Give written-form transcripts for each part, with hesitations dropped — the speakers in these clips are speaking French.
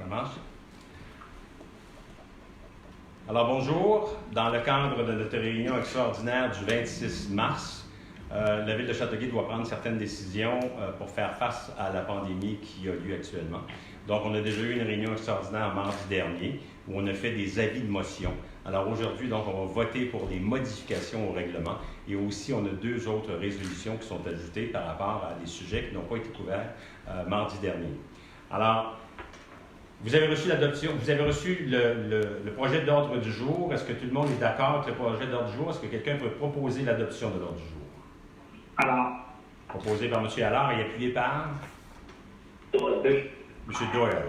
Ça marche? Alors bonjour. Dans le cadre de notre réunion extraordinaire du 26 mars, la Ville de Châteauguay doit prendre certaines décisions pour faire face à la pandémie qui a lieu actuellement. Donc, on a déjà eu une réunion extraordinaire mardi dernier où on a fait des avis de motion. Alors aujourd'hui, donc, on va voter pour des modifications au règlement et aussi on a deux autres résolutions qui sont ajoutées par rapport à des sujets qui n'ont pas été couverts mardi dernier. Alors, vous avez reçu l'adoption, vous avez reçu le projet d'ordre du jour. Est-ce que tout le monde est d'accord avec le projet d'ordre du jour? Est-ce que quelqu'un peut proposer l'adoption de l'ordre du jour? Alors. Proposé par M. Allard et appuyé par? M. Doyle.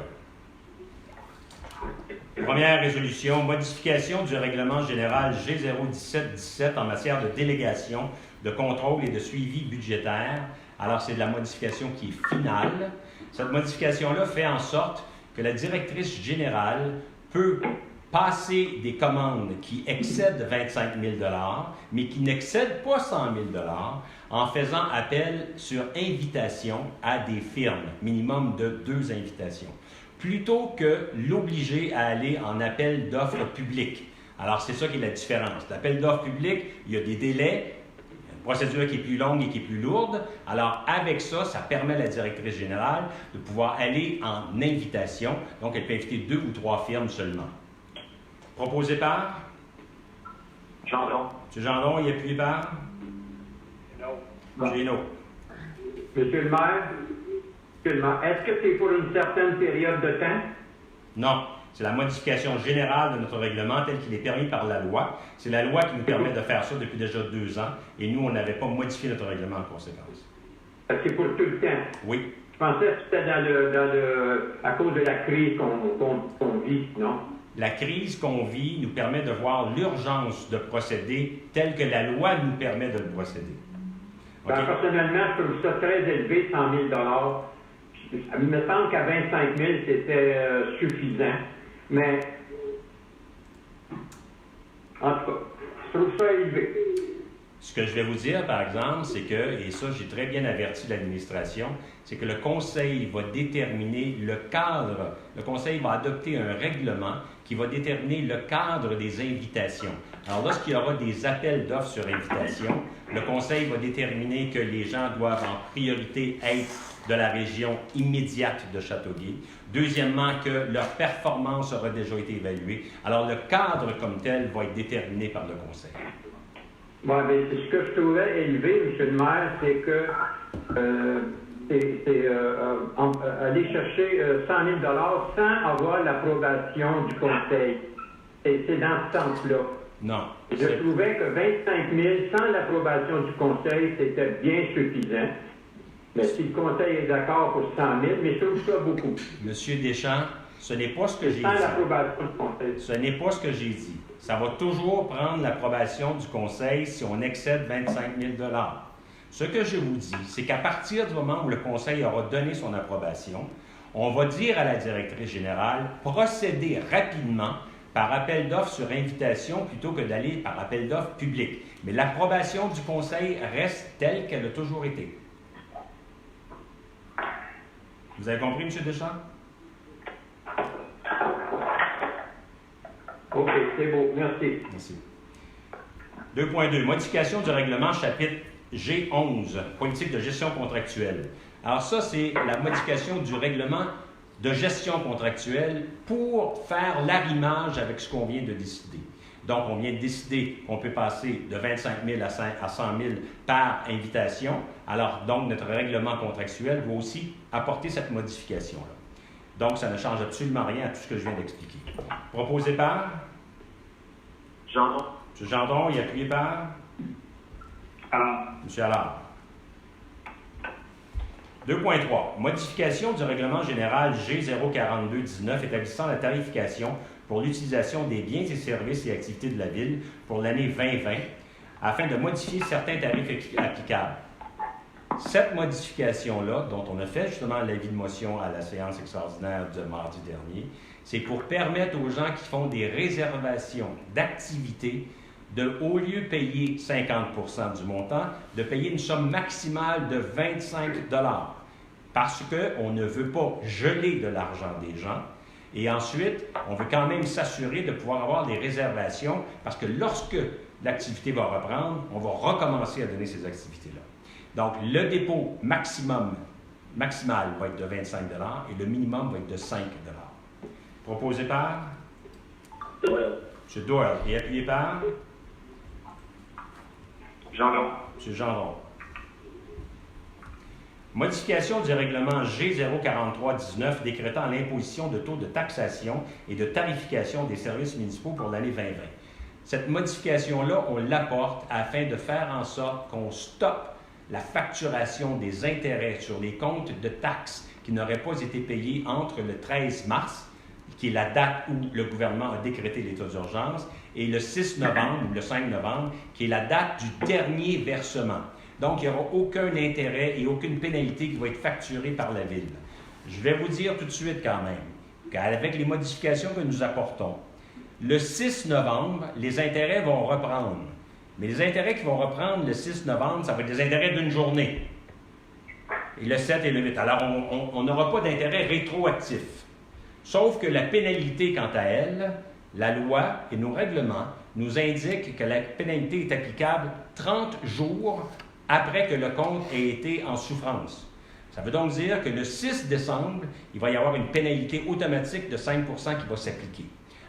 Première résolution, modification du règlement général G017-17 en matière de délégation, de contrôle et de suivi budgétaire. Alors, c'est de la modification qui est finale. Cette modification-là fait en sorte que la directrice générale peut passer des commandes qui excèdent 25 000 $, mais qui n'excèdent pas 100 000 $ en faisant appel sur invitation à des firmes, minimum de 2 invitations, plutôt que l'obliger à aller en appel d'offres publiques. Alors, c'est ça qui est la différence. L'appel d'offres public, il y a des délais, une procédure qui est plus longue et qui est plus lourde. Alors, avec ça, ça permet à la directrice générale de pouvoir aller en invitation. Donc, elle peut inviter 2 ou 3 firmes seulement. Proposé par? Gendron. M. Gendron, il est appuyé par? Génaud. Monsieur le maire, est-ce que c'est pour une certaine période de temps? Non. C'est la modification générale de notre règlement tel qu'il est permis par la loi. C'est la loi qui nous permet de faire ça depuis déjà 2 ans et nous, on n'avait pas modifié notre règlement en conséquence. Est-ce que c'est pour tout le temps? Oui. Je pensais que c'était à cause de la crise qu'on vit, non? La crise qu'on vit nous permet de voir l'urgence de procéder tel que la loi nous permet de le procéder. Okay? Personnellement, je trouve ça très élevé, 100 000 $. Il me semble qu'à 25 000 c'était suffisant. Mais, en tout cas, je trouve ça élevé. Ce que je vais vous dire, par exemple, c'est que, et ça, j'ai très bien averti l'administration, c'est que le Conseil va déterminer le cadre. Le Conseil va adopter un règlement qui va déterminer le cadre des invitations. Alors, lorsqu'il y aura des appels d'offres sur invitation, le Conseil va déterminer que les gens doivent en priorité être de la région immédiate de Châteauguay. Deuxièmement, que leur performance aura déjà été évaluée. Alors, le cadre comme tel va être déterminé par le Conseil. Oui, mais ce que je trouvais élevé, M. le maire, c'est que aller chercher 100 000 $ sans avoir l'approbation du Conseil. C'est dans ce sens-là. Non. Je trouvais que 25 000 sans l'approbation du Conseil, c'était bien suffisant. Mais si le Conseil est d'accord pour 100 000, mais je trouve ça beaucoup. Monsieur Deschamps, ce n'est pas ce que j'ai dit. Sans l'approbation du Conseil. Ce n'est pas ce que j'ai dit. Ça va toujours prendre l'approbation du Conseil si on excède 25 000 $. Ce que je vous dis, c'est qu'à partir du moment où le Conseil aura donné son approbation, on va dire à la directrice générale, procéder rapidement par appel d'offres sur invitation plutôt que d'aller par appel d'offres public. Mais l'approbation du Conseil reste telle qu'elle a toujours été. Vous avez compris, M. Deschamps? OK, c'est beau. Merci. Merci. 2.2. Modification du règlement chapitre G11, politique de gestion contractuelle. Alors ça, c'est la modification du règlement de gestion contractuelle pour faire l'arrimage avec ce qu'on vient de décider. Donc, on vient de décider qu'on peut passer de 25 000 à 100 000 par invitation. Alors, donc, notre règlement contractuel va aussi apporter cette modification-là. Donc, ça ne change absolument rien à tout ce que je viens d'expliquer. Proposé par? Gendron. M. Gendron, il est appuyé par? Allard. M. Allard. 2.3. Modification du règlement général G042-19 établissant la tarification pour l'utilisation des biens et services et activités de la Ville pour l'année 2020 afin de modifier certains tarifs applicables. Cette modification-là, dont on a fait justement l'avis de motion à la séance extraordinaire de mardi dernier, c'est pour permettre aux gens qui font des réservations d'activités de, au lieu de payer 50 % du montant, de payer une somme maximale de 25 $. Parce qu'on ne veut pas geler de l'argent des gens, Et ensuite, on veut quand même s'assurer de pouvoir avoir des réservations parce que lorsque l'activité va reprendre, on va recommencer à donner ces activités-là. Donc, le dépôt maximal va être de 25 et le minimum va être de 5 Proposé par Doyle. M. Doyle et appuyé par Gendron. M. Gendron. Modification du règlement G04319 décrétant l'imposition de taux de taxation et de tarification des services municipaux pour l'année 2020. Cette modification-là, on l'apporte afin de faire en sorte qu'on stoppe la facturation des intérêts sur les comptes de taxes qui n'auraient pas été payés entre le 13 mars, qui est la date où le gouvernement a décrété l'état d'urgence, et le 6 novembre ou le 5 novembre, qui est la date du dernier versement. Donc, il n'y aura aucun intérêt et aucune pénalité qui va être facturée par la Ville. Je vais vous dire tout de suite quand même qu'avec les modifications que nous apportons, le 6 novembre, les intérêts vont reprendre. Mais les intérêts qui vont reprendre le 6 novembre, ça va être des intérêts d'une journée. Et le 7 et le 8. Alors, on n'aura pas d'intérêt rétroactif. Sauf que la pénalité, quant à elle, la loi et nos règlements nous indiquent que la pénalité est applicable 30 jours après que le compte ait été en souffrance. Ça veut donc dire que le 6 décembre, il va y avoir une pénalité automatique de 5 qui va s'appliquer.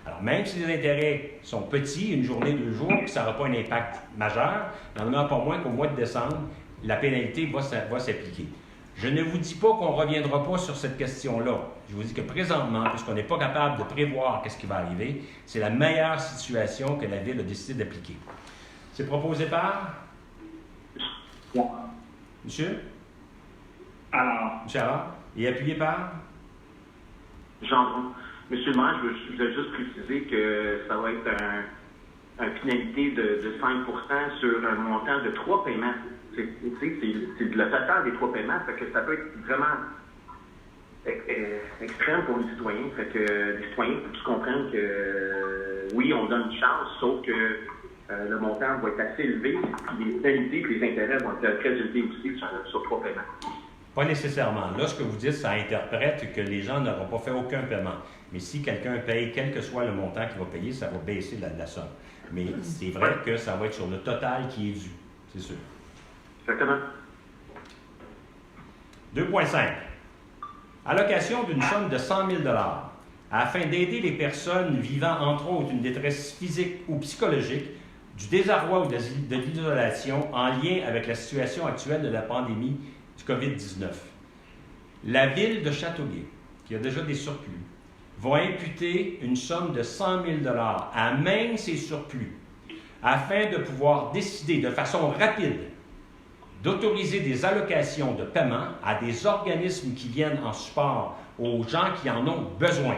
Alors, même si les intérêts sont petits, une journée, 2 jours, ça n'aura pas un impact majeur, il n'en demeure pas moins qu'au mois de décembre, la pénalité va s'appliquer. Je ne vous dis pas qu'on ne reviendra pas sur cette question-là. Je vous dis que présentement, puisqu'on n'est pas capable de prévoir ce qui va arriver, c'est la meilleure situation que la Ville a décidé d'appliquer. C'est proposé par? Monsieur? Alors, Monsieur Allard? Et appuyé par? Gendron. Monsieur le maire, je voulais juste préciser que ça va être une pénalité de 5 sur un montant de 3 paiements. C'est le total des 3 paiements, fait que ça peut être vraiment extrême pour les citoyens. Fait que les citoyens faut qu'ils comprennent que oui, on donne une chance, sauf que le montant va être assez élevé, puis les pénalités et les intérêts vont être très élevés aussi sur 3 paiements. Pas nécessairement. Là, ce que vous dites, ça interprète que les gens n'auront pas fait aucun paiement. Mais si quelqu'un paye, quel que soit le montant qu'il va payer, ça va baisser la somme. Mais c'est vrai que ça va être sur le total qui est dû, c'est sûr. Exactement. 2.5. Allocation d'une somme de 100 000 afin d'aider les personnes vivant, entre autres, une détresse physique ou psychologique, du désarroi ou de l'isolation en lien avec la situation actuelle de la pandémie du COVID-19. La Ville de Châteauguay, qui a déjà des surplus, va imputer une somme de 100 000 à même ces surplus afin de pouvoir décider de façon rapide d'autoriser des allocations de paiement à des organismes qui viennent en support aux gens qui en ont besoin.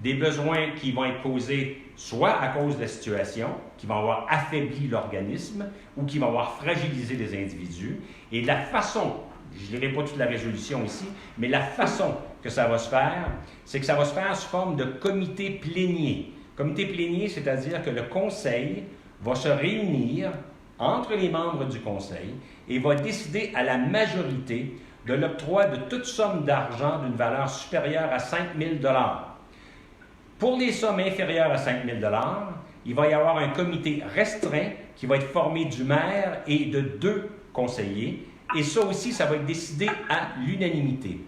Des besoins qui vont être causés soit à cause de la situation, qui vont avoir affaibli l'organisme ou qui vont avoir fragilisé les individus. Et la façon, je ne lirai pas toute la résolution ici, mais la façon que ça va se faire, c'est que ça va se faire sous forme de comité plénier. Comité plénier, c'est-à-dire que le conseil va se réunir entre les membres du conseil et va décider à la majorité de l'octroi de toute somme d'argent d'une valeur supérieure à 5 000 $. Pour les sommes inférieures à 5 000 $, il va y avoir un comité restreint qui va être formé du maire et de 2 conseillers. Et ça aussi, ça va être décidé à l'unanimité.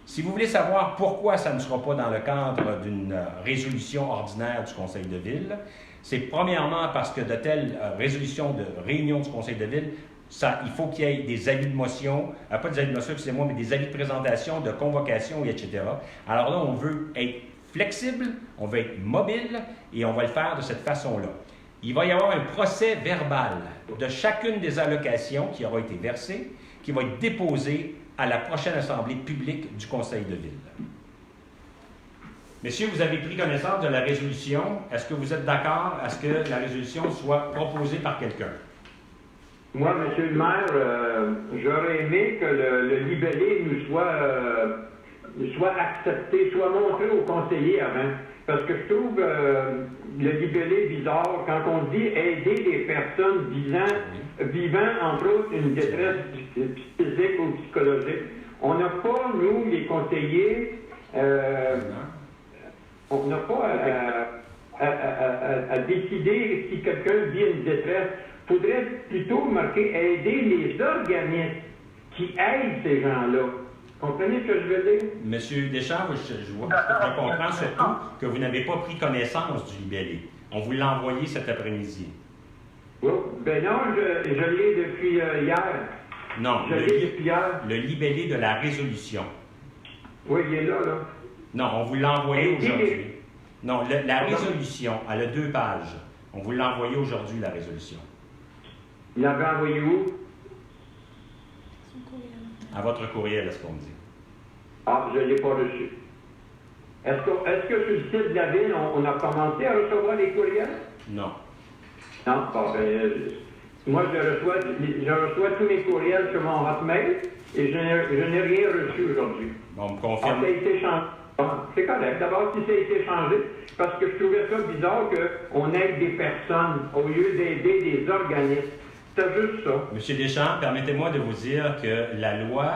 Si vous voulez savoir pourquoi ça ne sera pas dans le cadre d'une résolution ordinaire du Conseil de ville, c'est premièrement parce que de telles résolutions de réunion du Conseil de ville, il faut qu'il y ait des avis de motion, pas des avis de motion, excusez-moi, mais des avis de présentation, de convocation, etc. Alors là, on veut être flexible, on veut être mobile et on va le faire de cette façon-là. Il va y avoir un procès verbal de chacune des allocations qui aura été versée, qui va être déposé à la prochaine assemblée publique du Conseil de ville. Messieurs, vous avez pris connaissance de la résolution. Est-ce que vous êtes d'accord à ce que la résolution soit proposée par quelqu'un? Moi, Monsieur le maire, j'aurais aimé que le libellé nous soit accepté, soit montré aux conseillers avant. Parce que je trouve le libellé bizarre quand on dit aider les personnes vivant entre autres une détresse physique ou psychologique. On n'a pas, nous, les conseillers, on à décider si quelqu'un vit une détresse. Il faudrait plutôt marquer aider les organismes qui aident ces gens-là. Comprenez ce que je veux dire? Monsieur Deschamps, je comprends surtout que vous n'avez pas pris connaissance du libellé. On vous l'a envoyé cet après-midi. Oui, ben non, je l'ai depuis hier. Non, Je l'ai depuis hier. le libellé de la résolution. Oui, il est là, là. Non, on vous l'a envoyé Et- aujourd'hui. Non, la résolution, elle a 2 pages. On vous l'a envoyé aujourd'hui, la résolution. Il l'avait envoyé où? À votre courriel, est-ce qu'on dit? Ah, je ne l'ai pas reçu. Est-ce que sur le site de la ville, on a commencé à recevoir les courriels? Non. Non, bon, moi, je reçois tous mes courriels sur mon hotmail et je n'ai rien reçu aujourd'hui. Bon, on me Ah, confirme. ça a été changé. Ah, c'est correct. D'abord, si ça a été changé, parce que je trouvais ça bizarre qu'on aide des personnes au lieu d'aider des organismes. C'est juste ça. Monsieur Deschamps, permettez-moi de vous dire que la loi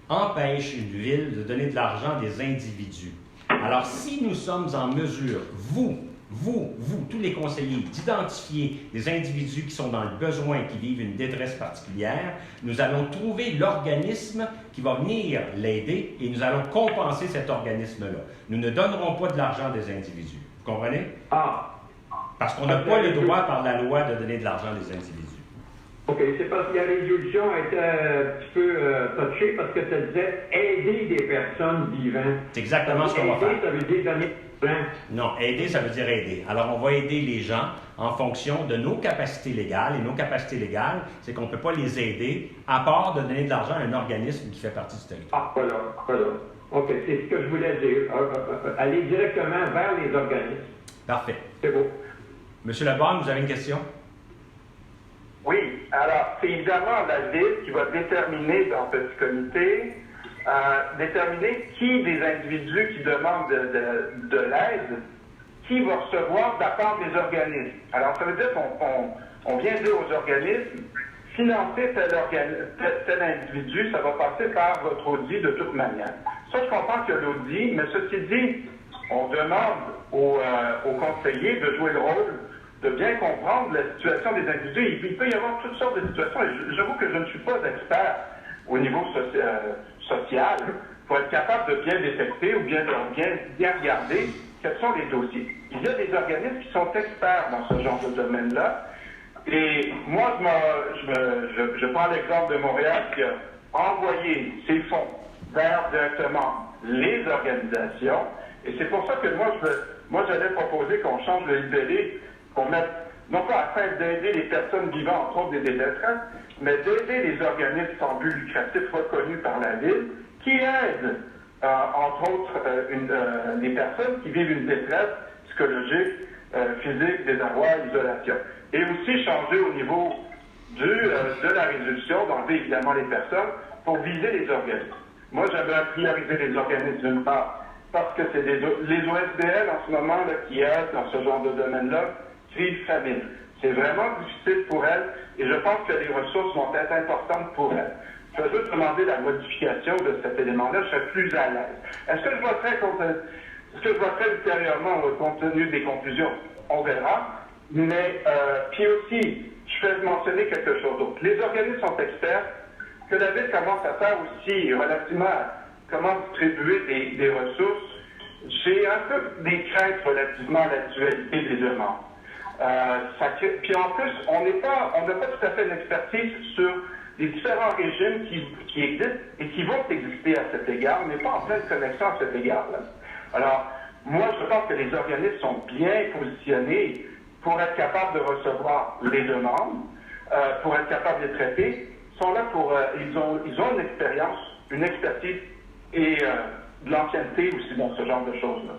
empêche une ville de donner de l'argent à des individus. Alors, si nous sommes en mesure, vous, tous les conseillers, d'identifier des individus qui sont dans le besoin, qui vivent une détresse particulière, nous allons trouver l'organisme qui va venir l'aider et nous allons compenser cet organisme-là. Nous ne donnerons pas de l'argent des individus. Vous comprenez? Ah, Parce qu'on n'a pas le droit par la loi de donner de l'argent des individus. OK. C'est parce que la résolution était un petit peu touchée parce que ça disait aider des personnes vivantes. C'est exactement ce qu'on va Aider, faire. ça veut dire donner de l'argent. Non, aider, ça veut dire aider. Alors, on va aider les gens en fonction de nos capacités légales. Et nos capacités légales, c'est qu'on ne peut pas les aider à part de donner de l'argent à un organisme qui fait partie du territoire. Ah, voilà. OK, c'est ce que je voulais dire. Aller directement vers les organismes. Parfait. C'est beau. Monsieur Lebrun, vous avez une question? Oui, alors c'est évidemment la ville qui va déterminer dans ce petit comité, déterminer qui des individus qui demandent de l'aide, qui va recevoir de la part des organismes. Alors ça veut dire qu'on vient dire aux organismes, financer tel individu, ça va passer par votre audit de toute manière. Ça, je comprends qu'il y a l'audit, mais ceci dit, on demande aux conseillers de jouer le rôle de bien comprendre la situation des individus. Il peut y avoir toutes sortes de situations. Et j'avoue que je ne suis pas expert au niveau social pour être capable de bien détecter ou bien regarder quels sont les dossiers. Il y a des organismes qui sont experts dans ce genre de domaine-là. Et moi, je prends l'exemple de Montréal qui a envoyé ses fonds vers directement les organisations. Et c'est pour ça que moi j'allais proposer qu'on change le libellé, qu'on mette, non pas afin d'aider les personnes vivant entre autres des détresse, mais d'aider les organismes sans but lucratif reconnus par la ville, qui aident, entre autres, les personnes qui vivent une détresse psychologique, physique, désarroi, isolation. Et aussi changer au niveau de la résolution, d'enlever évidemment les personnes, pour viser les organismes. Moi, j'avais prioriser les organismes d'une part, parce que c'est les OSBL en ce moment là, qui aident dans ce genre de domaine-là, vivent famine. C'est vraiment difficile pour elles et je pense que les ressources vont être importantes pour elles. Je vais juste demander la modification de cet élément-là, je serai plus à l'aise. Est-ce que je voterai ultérieurement compte tenu des conclusions? On verra. Mais, puis aussi, je vais mentionner quelque chose d'autre. Les organismes sont experts, que la Ville commence à faire aussi relativement à comment distribuer des ressources. J'ai un peu des craintes relativement à l'actualité des demandes. Puis en plus, on n'a pas tout à fait une expertise sur les différents régimes qui existent et qui vont exister à cet égard. On n'est pas en pleine connexion à cet égard-là. Alors, moi, je pense que les organismes sont bien positionnés pour être capables de recevoir les demandes, pour être capables de les traiter. Ils sont là ils ont une expérience, une expertise et de l'ancienneté aussi dans ce genre de choses-là.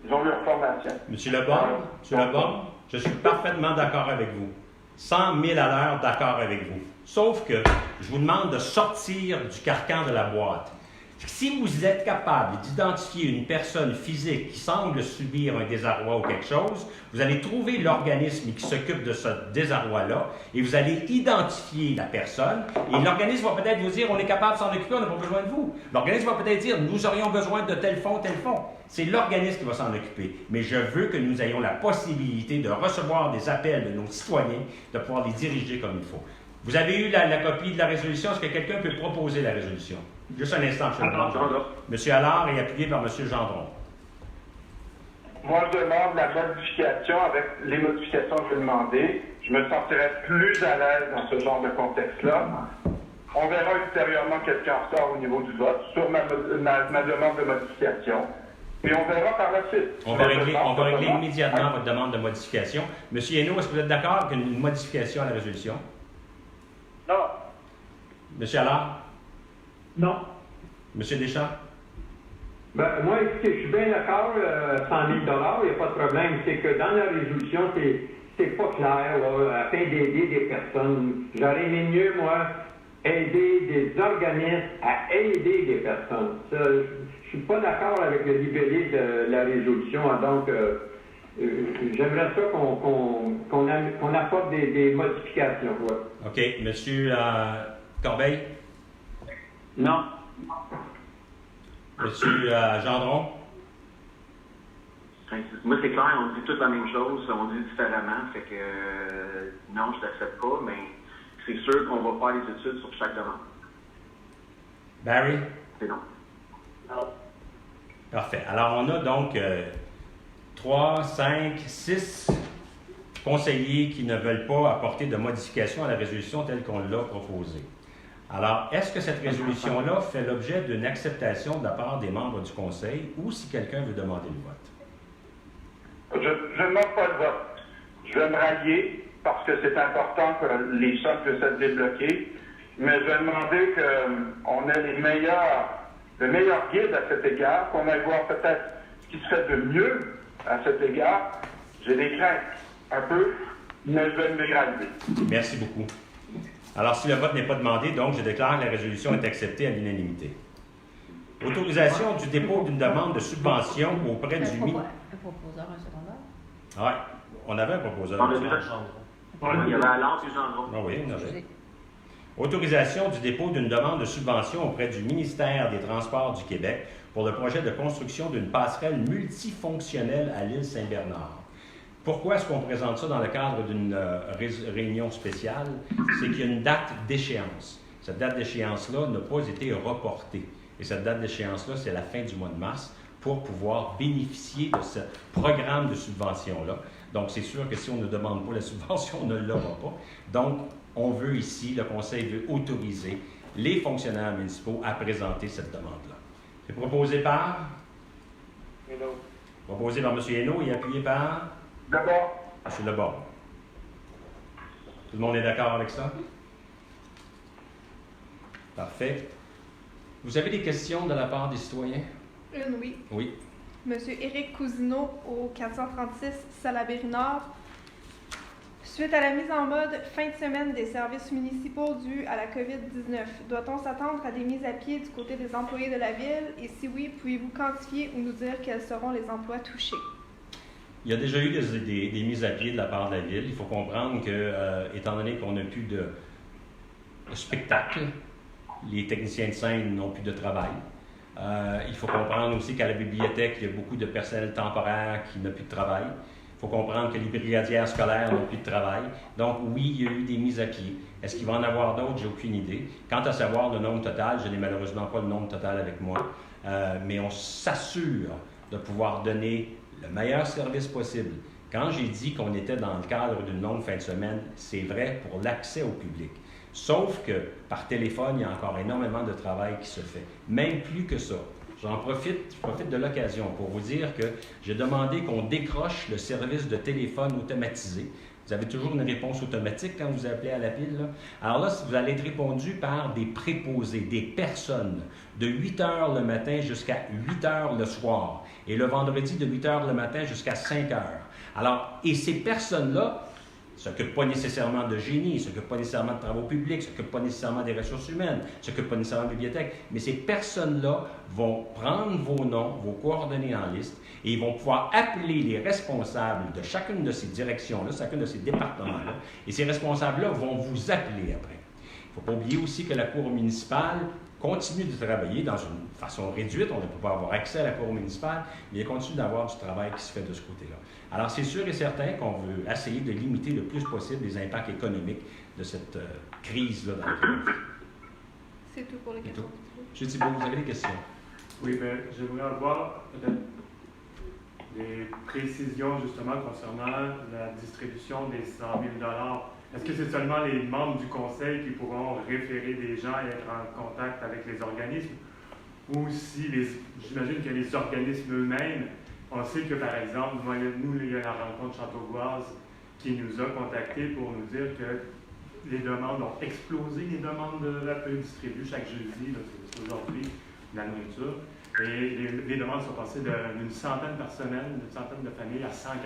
Ils ont leur formation. Monsieur Leborgne, je suis parfaitement d'accord avec vous. 100 000 à l'heure d'accord avec vous. Sauf que je vous demande de sortir du carcan de la boîte. Si vous êtes capable d'identifier une personne physique qui semble subir un désarroi ou quelque chose, vous allez trouver l'organisme qui s'occupe de ce désarroi-là et vous allez identifier la personne et l'organisme va peut-être vous dire on est capable de s'en occuper, on n'a pas besoin de vous. L'organisme va peut-être dire nous aurions besoin de tel fonds, tel fonds. C'est l'organisme qui va s'en occuper. Mais je veux que nous ayons la possibilité de recevoir des appels de nos citoyens, de pouvoir les diriger comme il faut. Vous avez eu la copie de la résolution. Est-ce que quelqu'un peut proposer la résolution? Juste un instant, M. Gendron. M. Allard est appuyé par M. Gendron. Moi, je demande la modification avec les modifications que j'ai demandées. Je me sentirais plus à l'aise dans ce genre de contexte-là. On verra ultérieurement quelqu'un en retard au niveau du vote sur ma demande de modification. Et on verra par la suite. On va régler immédiatement votre demande de modification. M. Hainaut, est-ce que vous êtes d'accord avec une modification à la résolution? Non. M. Allard? Non. M. Deschamps? Ben, moi, écoutez, je suis bien d'accord, 100 000 il n'y a pas de problème. C'est que dans la résolution, c'est pas clair, là, afin d'aider des personnes. J'aurais aimé mieux, moi, aider des organismes à aider des personnes. Ça, je suis pas d'accord avec le libellé de la résolution, donc j'aimerais ça qu'on apporte des modifications. Ouais. OK. M. Corbeil? Non. M. Gendron? Moi, c'est clair, on dit toutes la même chose, on dit différemment, fait que non, je ne l'accepte pas, mais c'est sûr qu'on va faire des études sur chaque demande. Barry? C'est non. Non. Parfait. Alors, on a donc 3, 5, 6 conseillers qui ne veulent pas apporter de modification à la résolution telle qu'on l'a proposée. Alors, est-ce que cette résolution-là fait l'objet d'une acceptation de la part des membres du Conseil ou si quelqu'un veut demander le vote? Je ne demande pas le vote. Je vais me rallier parce que c'est important que les sommes puissent être débloquées, mais je vais demander qu'on ait le meilleur guide à cet égard, qu'on aille voir peut-être ce qui se fait de mieux à cet égard. J'ai des craintes, un peu, mais je vais me rallier. Merci beaucoup. Alors, si le vote n'est pas demandé, donc, je déclare que la résolution est acceptée à l'unanimité. Autorisation du dépôt d'une demande de subvention auprès du... Un proposeur, un secondaire? Oui, on avait un proposeur. On a déjà il y avait Allard et Gendron. Ah oui, on avait. Autorisation du dépôt d'une demande de subvention auprès du ministère des Transports du Québec pour le projet de construction d'une passerelle multifonctionnelle à l'île Saint-Bernard. Pourquoi est-ce qu'on présente ça dans le cadre d'une réunion spéciale? C'est qu'il y a une date d'échéance. Cette date d'échéance-là n'a pas été reportée. Et cette date d'échéance-là, c'est la fin du mois de mars pour pouvoir bénéficier de ce programme de subvention-là. Donc, c'est sûr que si on ne demande pas la subvention, on ne l'aura pas. Donc, on veut ici, le Conseil veut autoriser les fonctionnaires municipaux à présenter cette demande-là. C'est proposé par? Hainaut. Proposé par M. Hainaut et appuyé par? D'abord, M. Lebord. Tout le monde est d'accord avec ça? Parfait. Vous avez des questions de la part des citoyens? Oui. Oui. Monsieur Éric Cousineau, au 436 Salaberry-Nord. Suite à la mise en mode fin de semaine des services municipaux dus à la COVID-19, doit-on s'attendre à des mises à pied du côté des employés de la Ville? Et si oui, pouvez-vous quantifier ou nous dire quels seront les emplois touchés? Il y a déjà eu des mises à pied de la part de la Ville. Il faut comprendre que, étant donné qu'on n'a plus de spectacle, les techniciens de scène n'ont plus de travail. Il faut comprendre aussi qu'à la bibliothèque, il y a beaucoup de personnel temporaire qui n'a plus de travail. Il faut comprendre que les brigadières scolaires n'ont plus de travail. Donc, oui, il y a eu des mises à pied. Est-ce qu'il va en avoir d'autres? J'ai aucune idée. Quant à savoir le nombre total, je n'ai malheureusement pas le nombre total avec moi, mais on s'assure de pouvoir donner le meilleur service possible. Quand j'ai dit qu'on était dans le cadre d'une longue fin de semaine, c'est vrai pour l'accès au public. Sauf que par téléphone, il y a encore énormément de travail qui se fait. Même plus que ça. Je profite de l'occasion pour vous dire que j'ai demandé qu'on décroche le service de téléphone automatisé. Vous avez toujours une réponse automatique quand vous appelez à la pile, là. Alors là, vous allez être répondu par des préposés, des personnes, de 8 heures le matin jusqu'à 8 heures le soir. Et le vendredi, de 8 heures le matin jusqu'à 5 heures. Alors, et ces personnes-là ne s'occupent pas nécessairement de génie, ne s'occupent pas nécessairement de travaux publics, ne s'occupent pas nécessairement des ressources humaines, ne s'occupent pas nécessairement de bibliothèques. Mais ces personnes-là vont prendre vos noms, vos coordonnées en liste, et ils vont pouvoir appeler les responsables de chacune de ces directions-là, chacun de ces départements-là, et ces responsables-là vont vous appeler après. Il ne faut pas oublier aussi que la Cour municipale continue de travailler dans une façon réduite. On ne peut pas avoir accès à la Cour municipale, mais il continue d'avoir du travail qui se fait de ce côté-là. Alors, c'est sûr et certain qu'on veut essayer de limiter le plus possible les impacts économiques de cette crise-là dans laquelle on vit. C'est tout pour les questions. M. Thibault, vous avez des questions? Oui, bien, j'aimerais avoir peut-être des précisions justement concernant la distribution des 100 000 $. Est-ce que c'est seulement les membres du conseil qui pourront référer des gens et être en contact avec les organismes? Ou si, j'imagine que les organismes eux-mêmes, on sait que par exemple, nous, il y a la rencontre Châteauboise qui nous a contactés pour nous dire que les demandes ont explosé, les demandes de repas distribués chaque jeudi, c'est aujourd'hui, de la nourriture. Et les demandes sont passées d'une centaine par semaine, d'une centaine de familles à 180.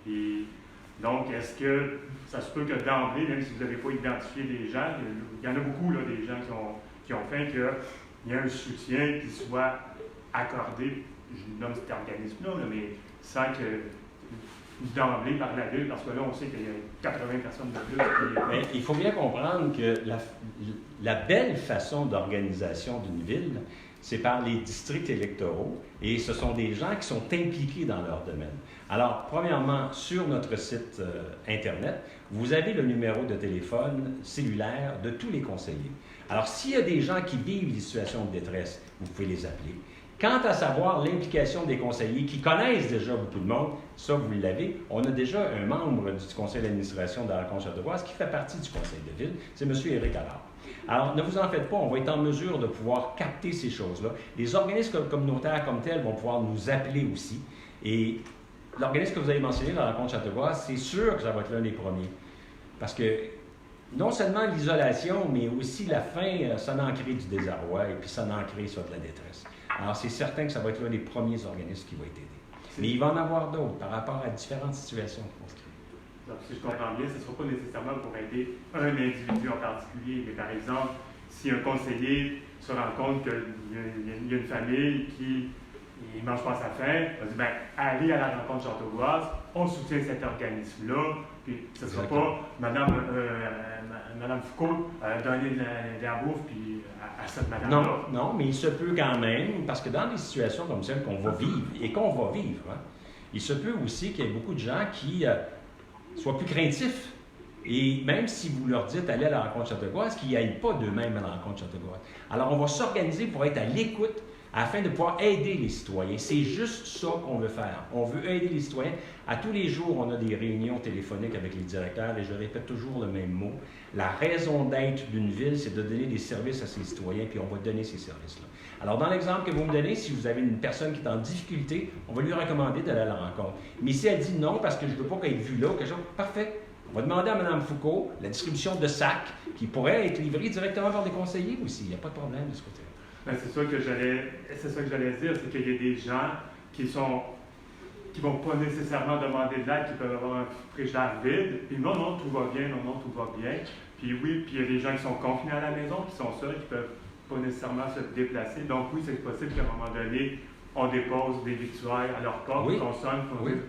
Et donc, est-ce que ça se peut que d'emblée, même si vous n'avez pas identifié des gens, il y en a beaucoup, là, des gens qui ont fait qu'il y a un soutien qui soit accordé, je nomme cet organisme-là, mais sans que d'emblée par la ville, parce que là, on sait qu'il y a 80 personnes de plus. Mais il faut bien comprendre que la belle façon d'organisation d'une ville, c'est par les districts électoraux, et ce sont des gens qui sont impliqués dans leur domaine. Alors, premièrement, sur notre site Internet, vous avez le numéro de téléphone cellulaire de tous les conseillers. Alors, s'il y a des gens qui vivent des situations de détresse, vous pouvez les appeler. Quant à savoir l'implication des conseillers qui connaissent déjà beaucoup de monde, ça, vous l'avez. On a déjà un membre du conseil d'administration de la rencontre Châteauboise qui fait partie du conseil de ville, c'est M. Éric Allard. Alors, ne vous en faites pas, on va être en mesure de pouvoir capter ces choses-là. Les organismes communautaires comme tels vont pouvoir nous appeler aussi. Et l'organisme que vous avez mentionné, la rencontre Châteauboise, c'est sûr que ça va être l'un des premiers. Parce que non seulement l'isolation, mais aussi la faim, ça en crée du désarroi et puis ça en crée soit de la détresse. Alors, c'est certain que ça va être l'un des premiers organismes qui va être aidé. Mais il va en avoir d'autres par rapport à différentes situations qui vont se créer. Donc, si je comprends bien, ce ne sera pas nécessairement pour aider un individu en particulier, mais par exemple, si un conseiller se rend compte qu'il y a une famille qui ne mange pas sa faim, on va dire, bien, allez à la rencontre Châteauboise, on soutient cet organisme-là, puis ce ne sera pas Madame Foucault donner de la bouffe, puis à cette madame-là. Non, mais il se peut quand même, parce que dans des situations comme celle qu'on va vivre, et qu'on va vivre, hein, il se peut aussi qu'il y ait beaucoup de gens qui soient plus craintifs. Et même si vous leur dites allez à la rencontre Châteauboise, qu'ils n'aillent pas d'eux-mêmes à la rencontre Châteauboise. Alors, on va s'organiser pour être à l'écoute afin de pouvoir aider les citoyens. C'est juste ça qu'on veut faire. On veut aider les citoyens. À tous les jours, on a des réunions téléphoniques avec les directeurs et je répète toujours le même mot. La raison d'être d'une ville, c'est de donner des services à ses citoyens, puis on va donner ces services-là. Alors, dans l'exemple que vous me donnez, si vous avez une personne qui est en difficulté, on va lui recommander d'aller à la rencontre. Mais si elle dit non parce que je ne veux pas être vue là, quelque chose, parfait. On va demander à Mme Foucault la distribution de sacs qui pourraient être livrés directement par des conseillers aussi. Il n'y a pas de problème de ce côté-là. Ben, c'est ça que j'allais dire, c'est qu'il y a des gens qui vont pas nécessairement demander de l'aide, qui peuvent avoir un frigidaire vide, puis non, tout va bien, non, tout va bien. Puis oui, puis il y a des gens qui sont confinés à la maison, qui sont seuls, qui peuvent pas nécessairement se déplacer. Donc oui, c'est possible qu'à un moment donné, on dépose des victuailles à leur porte, oui. qu'on sonne, qu'on oui. dise,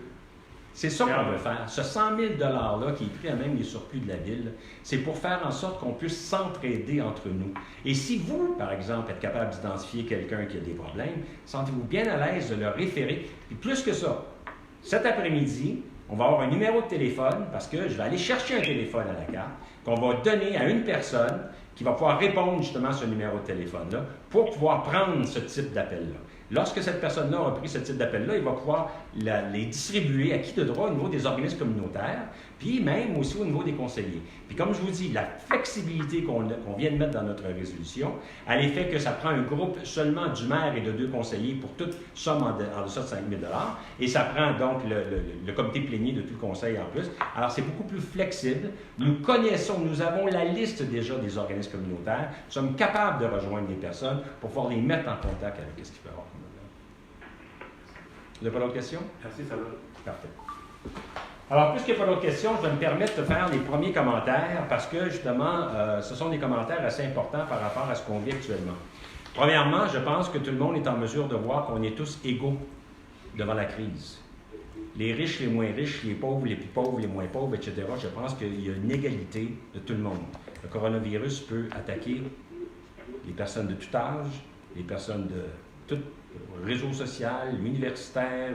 C'est ça qu'on veut faire. Ce 100 000 $-là, qui est pris à même les surplus de la ville, c'est pour faire en sorte qu'on puisse s'entraider entre nous. Et si vous, par exemple, êtes capable d'identifier quelqu'un qui a des problèmes, sentez-vous bien à l'aise de le référer. Puis plus que ça, cet après-midi, on va avoir un numéro de téléphone, parce que je vais aller chercher un téléphone à la carte, qu'on va donner à une personne qui va pouvoir répondre justement à ce numéro de téléphone-là pour pouvoir prendre ce type d'appel-là. Lorsque cette personne-là a pris ce type d'appel-là, il va pouvoir les distribuer à qui de droit au niveau des organismes communautaires, puis même aussi au niveau des conseillers. Puis comme je vous dis, la flexibilité qu'on vient de mettre dans notre résolution, elle est fait que ça prend un groupe seulement du maire et de 2 conseillers pour toute somme en deçà de 5 000 $, et ça prend donc le comité plénier de tout le conseil en plus. Alors c'est beaucoup plus flexible. Nous connaissons, nous avons la liste déjà des organismes communautaires, nous sommes capables de rejoindre les personnes pour pouvoir les mettre en contact avec ce qu'il peut y avoir. Vous n'avez pas d'autres questions? merci, ça va. Parfait. Alors, puisqu'il n'y a pas d'autres questions, je vais me permettre de faire les premiers commentaires parce que, justement, ce sont des commentaires assez importants par rapport à ce qu'on vit actuellement. Premièrement, je pense que tout le monde est en mesure de voir qu'on est tous égaux devant la crise. Les riches, les moins riches, les pauvres, les plus pauvres, les moins pauvres, etc. Je pense qu'il y a une égalité de tout le monde. Le coronavirus peut attaquer les personnes de tout âge, les personnes de tout réseau social, universitaire,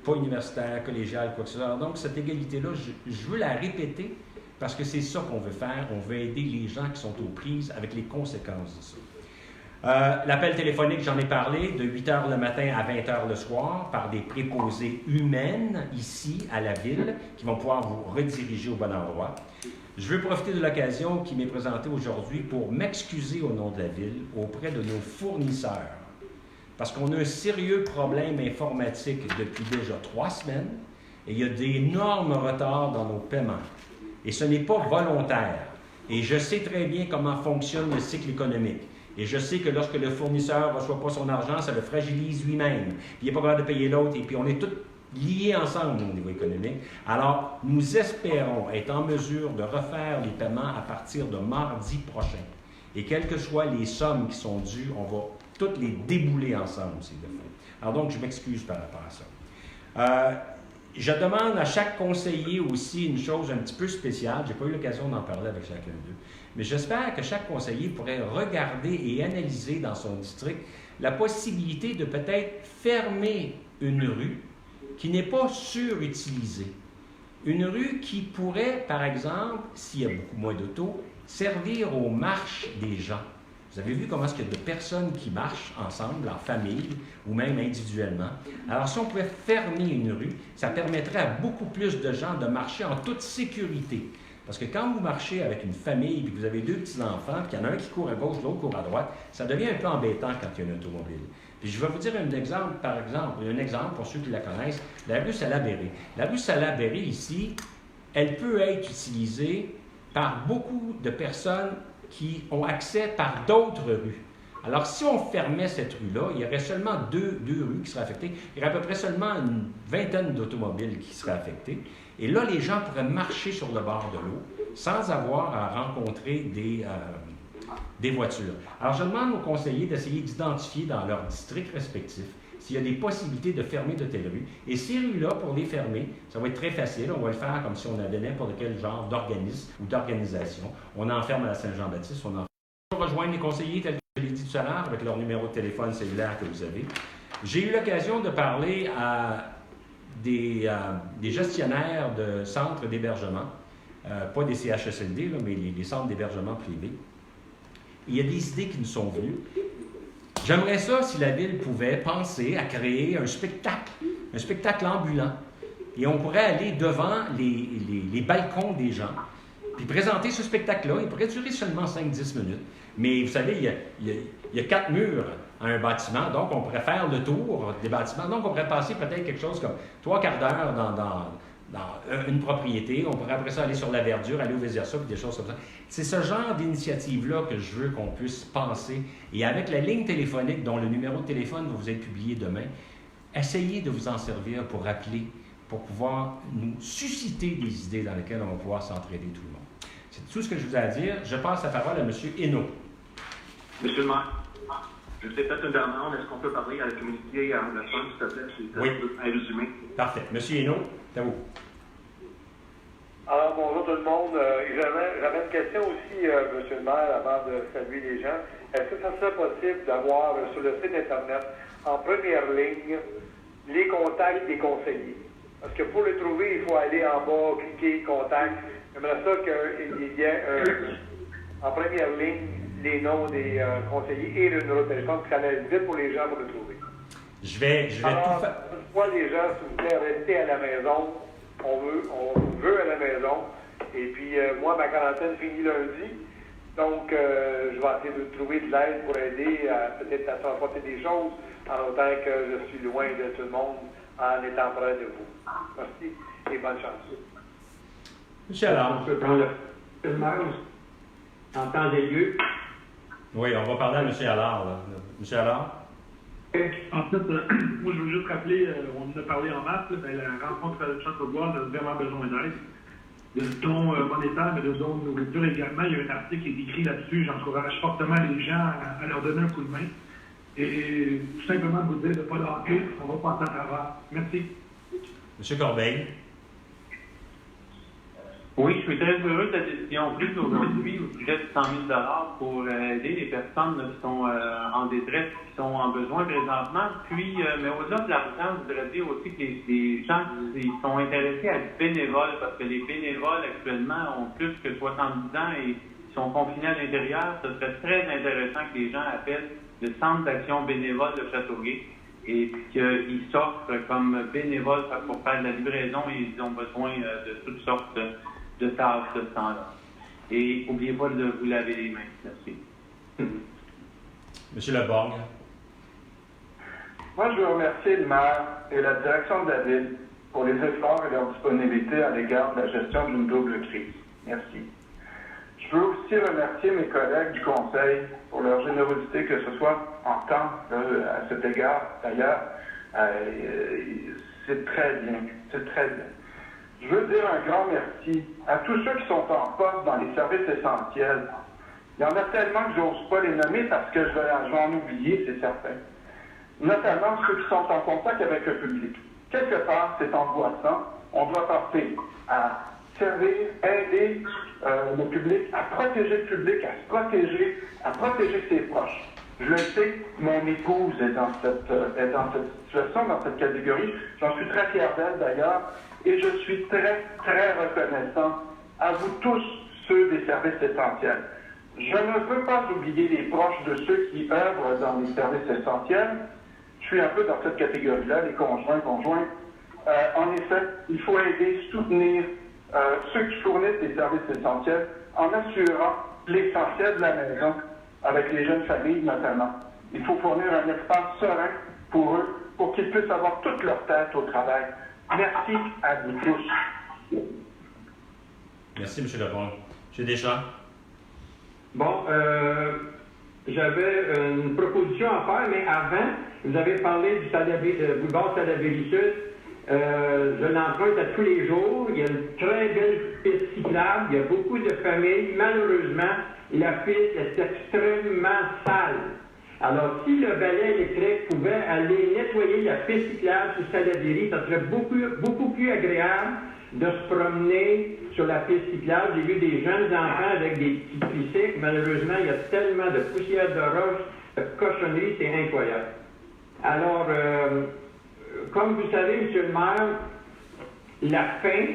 pas universitaire, collégial, quoi que ce soit. Donc, cette égalité-là, je veux la répéter parce que c'est ça qu'on veut faire. On veut aider les gens qui sont aux prises avec les conséquences de ça. L'appel téléphonique, j'en ai parlé, de 8 h le matin à 20 h le soir, par des préposées humaines ici à la ville, qui vont pouvoir vous rediriger au bon endroit. Je veux profiter de l'occasion qui m'est présentée aujourd'hui pour m'excuser au nom de la ville auprès de nos fournisseurs, parce qu'on a un sérieux problème informatique depuis déjà 3 semaines, et il y a d'énormes retards dans nos paiements. Et ce n'est pas volontaire. Et je sais très bien comment fonctionne le cycle économique. Et je sais que lorsque le fournisseur ne reçoit pas son argent, ça le fragilise lui-même. Puis il n'est pas capable de payer l'autre. Et puis on est tous liés ensemble au niveau économique. Alors, nous espérons être en mesure de refaire les paiements à partir de mardi prochain. Et quelles que soient les sommes qui sont dues, on va toutes les débouler ensemble, s'il le faut. Alors donc, je m'excuse par rapport à ça. Je demande à chaque conseiller aussi une chose un petit peu spéciale. Je n'ai pas eu l'occasion d'en parler avec chacun d'eux. Mais j'espère que chaque conseiller pourrait regarder et analyser dans son district la possibilité de peut-être fermer une rue qui n'est pas surutilisée. Une rue qui pourrait, par exemple, s'il y a beaucoup moins d'autos, servir aux marches des gens. Vous avez vu comment est-ce qu'il y a de personnes qui marchent ensemble, en famille ou même individuellement. Alors, si on pouvait fermer une rue, ça permettrait à beaucoup plus de gens de marcher en toute sécurité. Parce que quand vous marchez avec une famille et que vous avez 2 petits-enfants, puis qu'il y en a un qui court à gauche, l'autre court à droite, ça devient un peu embêtant quand il y a une automobile. Puis je vais vous dire un exemple pour ceux qui la connaissent, la rue Salaberry. La rue Salaberry, ici, elle peut être utilisée par beaucoup de personnes qui ont accès par d'autres rues. Alors, si on fermait cette rue-là, il y aurait seulement deux rues qui seraient affectées. Il y aurait à peu près seulement une vingtaine d'automobiles qui seraient affectées. Et là, les gens pourraient marcher sur le bord de l'eau sans avoir à rencontrer des voitures. Alors, je demande aux conseillers d'essayer d'identifier dans leur district respectif s'il y a des possibilités de fermer de telles rues. Et ces rues-là, pour les fermer, ça va être très facile. On va le faire comme si on avait n'importe quel genre d'organisme ou d'organisation. On enferme à la Saint-Jean-Baptiste, on enferme. On va rejoindre les conseillers, tels que je l'ai dit tout à l'heure, avec leur numéro de téléphone cellulaire que vous avez. J'ai eu l'occasion de parler à des gestionnaires de centres d'hébergement, pas des CHSLD, là, mais les centres d'hébergement privés. Il y a des idées qui nous sont venues. J'aimerais ça si la ville pouvait penser à créer un spectacle ambulant. Et on pourrait aller devant les balcons des gens, puis présenter ce spectacle-là. Il pourrait durer seulement 5-10 minutes. Mais vous savez, il y a 4 murs à un bâtiment, donc on pourrait faire le tour des bâtiments. Donc on pourrait passer peut-être quelque chose comme 3/4 d'heure dans une propriété. On pourrait après ça aller sur la verdure, aller au Vézersa, puis des choses comme ça. C'est ce genre d'initiative-là que je veux qu'on puisse penser. Et avec la ligne téléphonique, dont le numéro de téléphone va vous être publié demain, essayez de vous en servir pour appeler, pour pouvoir nous susciter des idées dans lesquelles on va pouvoir s'entraider tout le monde. C'est tout ce que je vous ai à dire. Je passe la parole à M. Hainaut. Monsieur le maire, je sais peut-être une demande. Est-ce qu'on peut parler à la communauté anglophone, s'il te plaît? Oui. Un résumé. Parfait. M. Hainaut, c'est à vous. Alors, bonjour tout le monde. J'avais une question aussi, Monsieur le maire, avant de saluer les gens. Est-ce que ça serait possible d'avoir sur le site Internet, en première ligne, les contacts des conseillers? Parce que pour les trouver, il faut aller en bas, cliquer, contact. J'aimerais ça qu'il y ait en première ligne les noms des conseillers et le numéro de téléphone, que ça allait vite pour les gens pour le trouver. Je vais Alors, tout faire. une fois les gens, s'il vous plaît, restez à la maison. On veut à la maison. Et puis, moi, ma quarantaine finit lundi. Donc, je vais essayer de trouver de l'aide pour aider peut-être à transporter des choses, en autant que je suis loin de tout le monde en étant près de vous. Merci et bonne chance. M. Allard. On peut prendre le maire en temps et lieu. Oui, on va parler à M. Allard. Là. M. Allard? En fait, moi, je veux juste rappeler, on en a parlé en mars, là, la rencontre à Châteaubois a vraiment besoin d'aide. De dons monétaires, mais de dons de nourriture également. Il y a un article qui est écrit là-dessus. J'encourage fortement les gens à leur donner un coup de main. Et tout simplement vous dire de ne pas lâcher, on va passer à travers. Merci. Monsieur Corbeil. Oui, je suis très heureux de la décision prise aujourd'hui au sujet de 100 000 pour aider les personnes qui sont en détresse, qui sont en besoin présentement. Puis, mais au-delà de l'argent, je voudrais dire aussi que les gens qui sont intéressés à être bénévoles, parce que les bénévoles actuellement ont plus que 70 ans et sont confinés à l'intérieur, ce serait très intéressant que les gens appellent le Centre d'action bénévole de Châteauguay et qu'ils s'offrent comme bénévoles pour faire de la livraison et ils ont besoin de toutes sortes de tâches de ce temps-là. Et n'oubliez pas de vous laver les mains. Merci. Monsieur Leborgne. Moi, je veux remercier le maire et la direction de la ville pour les efforts et leur disponibilité à l'égard de la gestion d'une double crise. Merci. Je veux aussi remercier mes collègues du Conseil pour leur générosité, que ce soit en temps, à cet égard, d'ailleurs. C'est très bien. C'est très bien. Je veux dire un grand merci à tous ceux qui sont en poste dans les services essentiels. Il y en a tellement que je n'ose pas les nommer parce que je vais en oublier, c'est certain. Notamment ceux qui sont en contact avec le public. Quelque part, c'est angoissant. On doit penser à servir, aider le public, à protéger le public, à protéger ses proches. Je le sais, mon épouse est dans cette situation, dans cette catégorie. J'en suis très fier d'elle d'ailleurs. Et je suis très, très reconnaissant à vous tous, ceux des services essentiels. Je ne peux pas oublier les proches de ceux qui œuvrent dans les services essentiels. Je suis un peu dans cette catégorie-là, les conjoints. En effet, il faut aider, soutenir ceux qui fournissent des services essentiels en assurant l'essentiel de la maison, avec les jeunes familles notamment. Il faut fournir un espace serein pour eux, pour qu'ils puissent avoir toute leur tête au travail. Merci à vous tous. Merci, M. Lebrun. M. Deschamps. Bon, j'avais une proposition à faire, mais avant, vous avez parlé du boulevard Salaberry-Sud. Je l'emprunte à tous les jours. Il y a une très belle piste cyclable. Il y a beaucoup de familles. Malheureusement, la piste est extrêmement sale. Alors, si le balai électrique pouvait aller nettoyer la piste cyclable sur Salaberry, ça serait beaucoup plus agréable de se promener sur la piste cyclable. J'ai vu des jeunes enfants avec des petits tricycles. Malheureusement, il y a tellement de poussière de roche, de cochonneries, c'est incroyable. Alors, comme vous savez, M. le maire, la faim,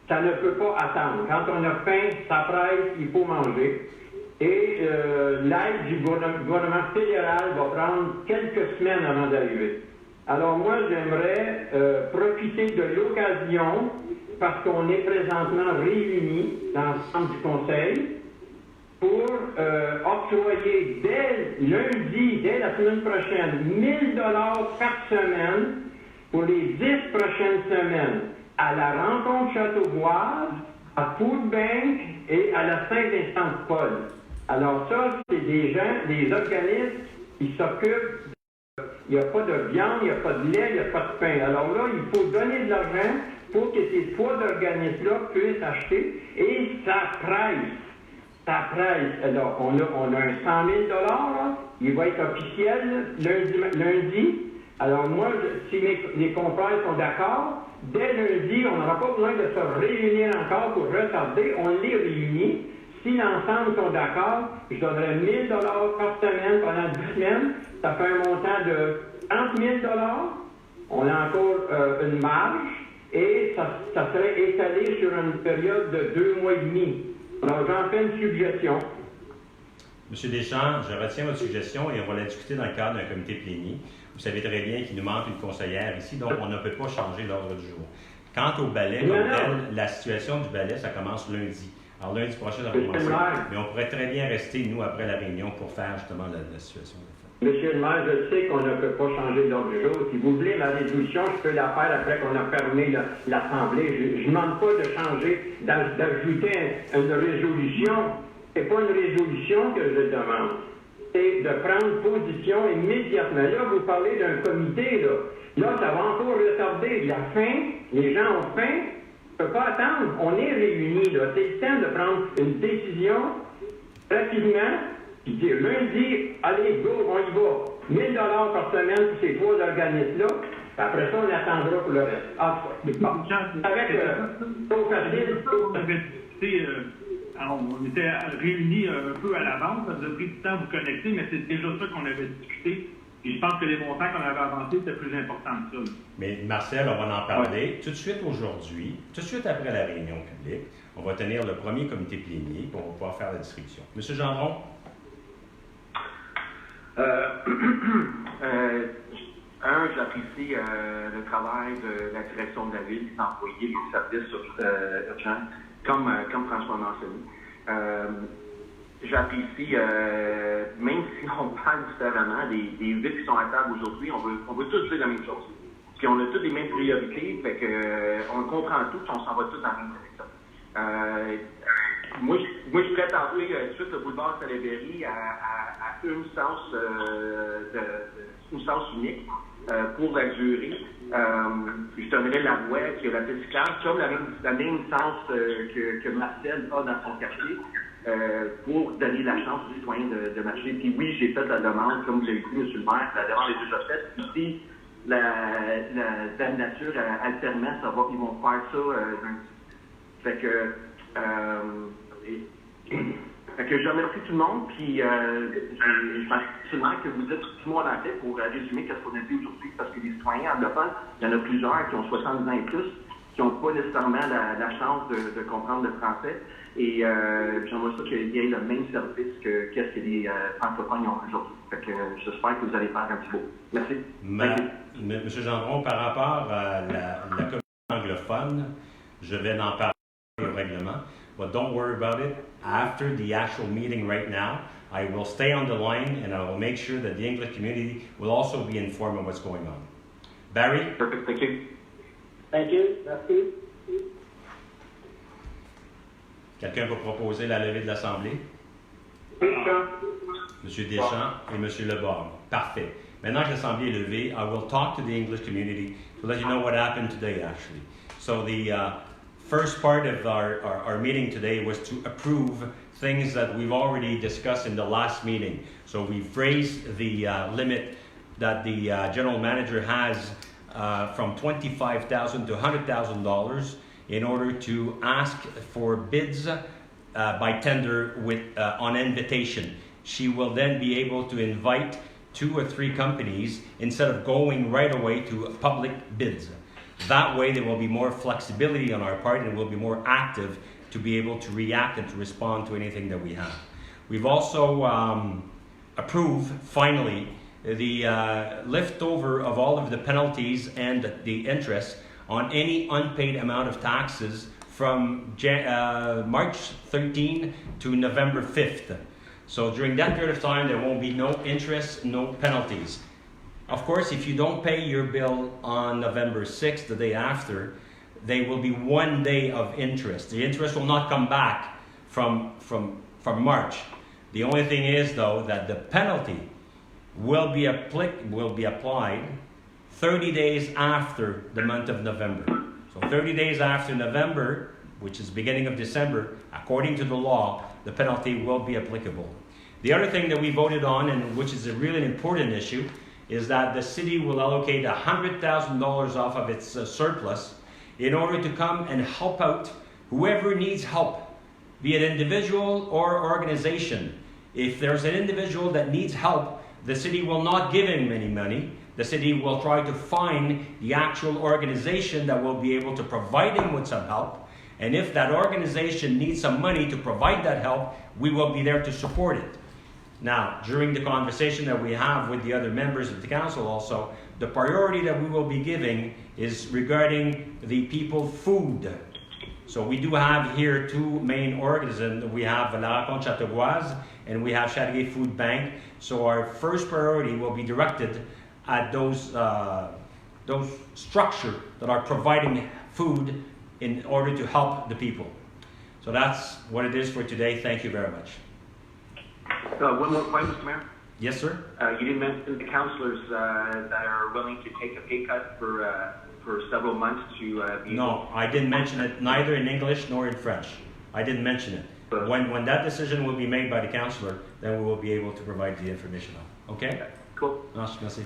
ça ne peut pas attendre. Quand on a faim, ça presse, il faut manger. Et l'aide du gouvernement fédéral va prendre quelques semaines avant d'arriver. Alors moi, j'aimerais profiter de l'occasion, parce qu'on est présentement réunis dans le centre du conseil, pour octroyer dès lundi, dès la semaine prochaine, 1 000 $ par semaine pour les 10 prochaines semaines à la rencontre Châteauboise, à Food Bank et à la Sainte-Instance Paul. Alors ça, c'est des gens, des organismes qui s'occupent. Il n'y a pas de viande, il n'y a pas de lait, il n'y a pas de pain. Alors là, il faut donner de l'argent pour que ces trois organismes-là puissent acheter. Et ça presse. Ça presse. Alors, on a un 100 000 $, là. Il va être officiel lundi. Alors moi, si les confrères sont d'accord, dès lundi, on n'aura pas besoin de se réunir encore pour retarder. On les réunit. Si l'ensemble sont d'accord, je donnerai 1 000 $ par semaine pendant 10 semaines. Ça fait un montant de 30 000 $. On a encore une marge et ça serait étalé sur une période de 2 mois et demi. Alors, j'en fais une suggestion. M. Deschamps, je retiens votre suggestion et on va la discuter dans le cadre d'un comité plénier. Vous savez très bien qu'il nous manque une conseillère ici, donc on ne peut pas changer l'ordre du jour. Quant au balai, comme tel, la situation du balai, ça commence lundi. Alors, lundi prochain, ça va commencer. Mais on pourrait très bien rester, nous, après la réunion, pour faire justement la situation. Monsieur le maire, je sais qu'on ne peut pas changer l'ordre du jour. Si vous voulez ma résolution, je peux la faire après qu'on a fermé l'Assemblée. Je ne demande pas de changer, d'ajouter une résolution. Ce n'est pas une résolution que je demande. c'est de prendre position immédiatement. Là, vous parlez d'un comité, là. Là, ça va encore retarder. La faim, les gens ont faim, on ne peut pas attendre. On est réunis, là. C'est le temps de prendre une décision rapidement, puis dire lundi, allez, go, on y va. 1 000 $ par semaine pour ces 3 organismes-là. Après ça, on attendra pour le reste. Ah, bon. Avec trop facile. On avait discuté, on était réunis un peu à l'avance, ça nous a pris du temps à vous connecter, mais c'est déjà ça qu'on avait discuté. Et je pense que les montants qu'on avait avancés, c'était plus important que ça. Mais Marcel, on va en parler tout de suite aujourd'hui, tout de suite après la réunion publique. On va tenir le premier comité plénier pour pouvoir faire la distribution. Monsieur Gendron? J'apprécie le travail de la direction de la ville qui a employé les services urgents, comme François mentionné. J'apprécie, même si on parle différemment, des 8 qui sont à table aujourd'hui, on veut tous dire la même chose. Puis on a toutes les mêmes priorités, fait que on comprend tout, on s'en va tous dans la même direction. Moi, je suis prêt à envoyer tout de suite le boulevard Salaberry à une sens unique pour la durée. Je donnerais la voie qui a la piste cyclable, comme la même sens que Marcel a dans son quartier, pour donner la chance aux citoyens de marcher. Puis oui, j'ai fait la demande, comme vous l'avez dit, M. le maire, la demande est déjà faite. Ici, la Dame Nature, elle permet, ils vont faire ça lundi. Fait que je remercie tout le monde, puis je pense seulement que vous êtes tout le monde en fait pour résumer ce qu'on a dit aujourd'hui, parce que les citoyens anglophones, il y en a plusieurs qui ont 70 ans et plus, qui n'ont pas nécessairement la chance de comprendre le français, et j'aimerais ça qu'il y ait le même service que qu'est-ce que les francophones ont aujourd'hui. Fait que j'espère que vous allez faire un petit beau. Merci. Monsieur Gendron, par rapport à la communauté anglophone, je vais en parler au règlement. But don't worry about it. After the actual meeting right now, I will stay on the line and I will make sure that the English community will also be informed of what's going on. Barry? Perfect, thank you. Thank you. Merci. Quelqu'un va proposer la levée de l'Assemblée? Deschamps. Monsieur Deschamps et Monsieur Leborgne. Parfait. Maintenant que l'Assemblée est levée, I will talk to the English community to let you know what happened today, actually. So the first part of our meeting today was to approve things that we've already discussed in the last meeting. So we've raised the limit that the general manager has from $25,000 to $100,000 in order to ask for bids by tender on invitation. She will then be able to invite 2 or 3 companies instead of going right away to public bids. That way there will be more flexibility on our part and we'll be more active to be able to react and to respond to anything that we have. We've also approved, finally, the liftover of all of the penalties and the interest on any unpaid amount of taxes from March 13 to November 5th. So during that period of time, there won't be no interest, no penalties. Of course, if you don't pay your bill on November 6th, the day after, there will be 1 day of interest. The interest will not come back from March. The only thing is, though, that the penalty will be applied 30 days after the month of November. So 30 days after November, which is beginning of December, according to the law, the penalty will be applicable. The other thing that we voted on, and which is a really important issue, is that the city will allocate $100,000 off of its surplus in order to come and help out whoever needs help, be it individual or organization. If there's an individual that needs help, the city will not give him any money. The city will try to find the actual organization that will be able to provide him with some help. And if that organization needs some money to provide that help, we will be there to support it. Now, during the conversation that we have with the other members of the council also, the priority that we will be giving is regarding the people food. So we do have here 2 main organisms. We have La Rencontre Chateauboise and we have Chateauguay Food Bank. So our first priority will be directed at those structures that are providing food in order to help the people. So that's what it is for today. Thank you very much. One more point, Mr. Mayor. Yes, sir? You didn't mention the counselors that are willing to take a pay cut for several months to be No, I didn't mention it neither in English nor in French. I didn't mention it. When that decision will be made by the counselor, then we will be able to provide the information on. Okay? Cool. Merci.